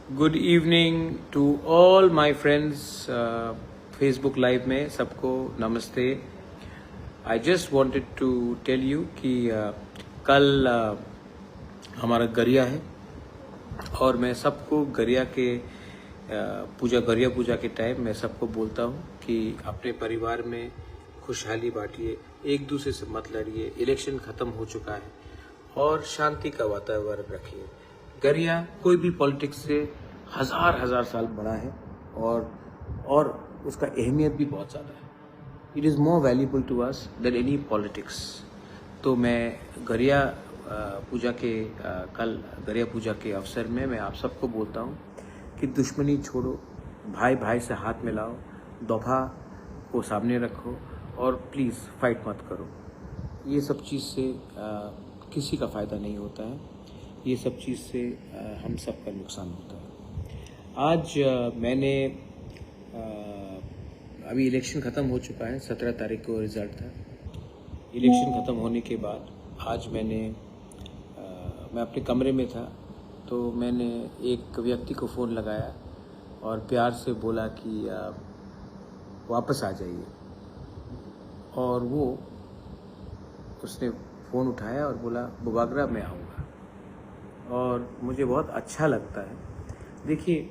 Good evening to all my friends. Facebook live में सबको नमस्ते। I just wanted to tell you कि कल हमारा गरिया है और मैं सबको गरिया के गरिया पूजा के टाइम मैं सबको बोलता हूँ कि अपने परिवार में खुशहाली बांटिए, एक दूसरे से मत लड़िए। इलेक्शन खत्म हो चुका है और शांति का वातावरण रखिए। गरिया कोई भी पॉलिटिक्स से हजार साल बड़ा है और उसका अहमियत भी बहुत ज़्यादा है। It is more valuable to us than any politics. तो मैं गरिया पूजा के कल गरिया पूजा के अवसर में मैं आप सबको बोलता हूँ कि दुश्मनी छोड़ो, भाई भाई से हाथ मिलाओ, दोफा को सामने रखो और प्लीज़ फाइट मत करो। ये सब चीज़ से किसी का फ़ायदा नहीं होता है। ये सब चीज़ से हम सब का नुकसान होता है। आज मैंने अभी इलेक्शन ख़त्म हो चुका है, 17 तारीख को रिज़ल्ट था। इलेक्शन ख़त्म होने के बाद आज मैं अपने कमरे में था तो मैंने एक व्यक्ति को फ़ोन लगाया और प्यार से बोला कि वापस आ जाइए। और उसने फ़ोन उठाया और बोला बुबागरा मैं आऊँगा, और मुझे बहुत अच्छा लगता है। देखिए,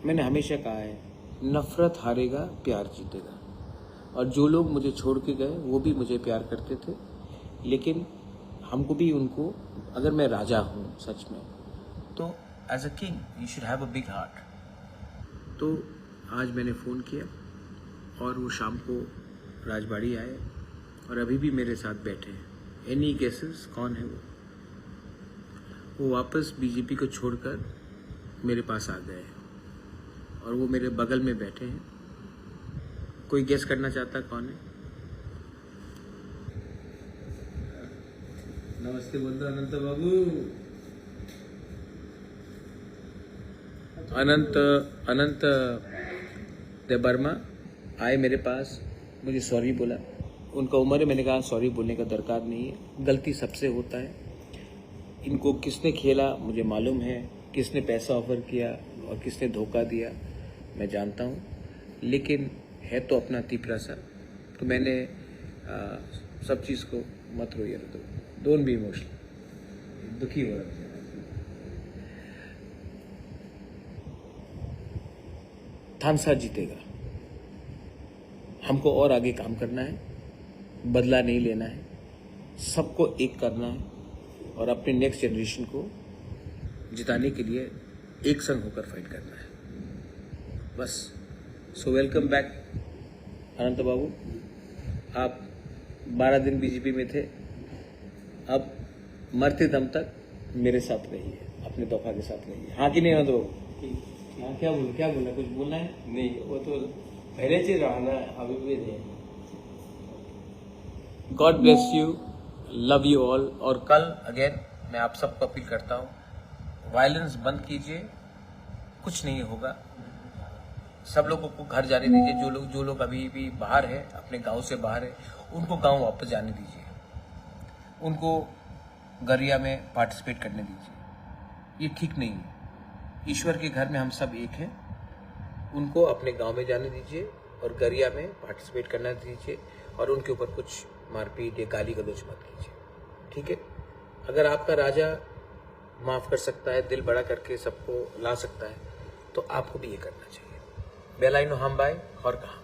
मैंने हमेशा कहा है नफ़रत हारेगा, प्यार जीतेगा। और जो लोग मुझे छोड़ के गए वो भी मुझे प्यार करते थे, लेकिन हमको भी उनको, अगर मैं राजा हूँ सच में, तो as a king you should have a big heart. तो आज मैंने फ़ोन किया और वो शाम को राजबाड़ी आए और अभी भी मेरे साथ बैठे हैं। एनी गेसेस कौन है वो वापस बीजेपी को छोड़कर मेरे पास आ गए हैं और वो मेरे बगल में बैठे हैं। कोई गेस करना चाहता कौन है? नमस्ते बोल दो अनंत बाबू। अनंत देवर्मा आए मेरे पास, मुझे सॉरी बोला। उनका उम्र है, मैंने कहा सॉरी बोलने का दरकार नहीं है, गलती सबसे होता है। इनको किसने खेला मुझे मालूम है, किसने पैसा ऑफर किया और किसने धोखा दिया मैं जानता हूँ, लेकिन है तो अपना तीपरा सा। तो मैंने सब चीज़ को मत रोइए, डोंट बी इमोशनल, दुखी हो रहा है। थानसा जीतेगा। हमको और आगे काम करना है, बदला नहीं लेना है, सबको एक करना है और अपने नेक्स्ट जनरेशन को जिताने के लिए एक संग होकर फाइट करना है, बस। सो वेलकम बैक अनंत बाबू। आप 12 दिन बीजेपी में थे, अब मरते दम तक मेरे साथ रहिए, अपने दफा के साथ रहिए। हाँ कि नहीं अनंत बाबू? हाँ, क्या बोलना कुछ बोलना है? नहीं, वो तो पहले से रहना अभी भी नहीं। God bless you, love you all. और कल अगेन मैं आप सबको अपील करता हूँ, वायलेंस बंद कीजिए, कुछ नहीं होगा। सब लोगों को घर जाने दीजिए। जो लोग अभी भी बाहर है, अपने गांव से बाहर है, उनको गांव वापस जाने दीजिए। उनको गरिया में पार्टिसिपेट करने दीजिए। ये ठीक नहीं है। ईश्वर के घर में हम सब एक हैं। उनको अपने गांव में जाने दीजिए और गरिया में पार्टिसिपेट करना दीजिए और उनके ऊपर कुछ मारपीट या गाली गलौज मत कीजिए, ठीक है? अगर आपका राजा माफ़ कर सकता है, दिल बड़ा करके सबको ला सकता है, तो आपको भी ये करना चाहिए। बेलाइनो हम बाय और कहाँ।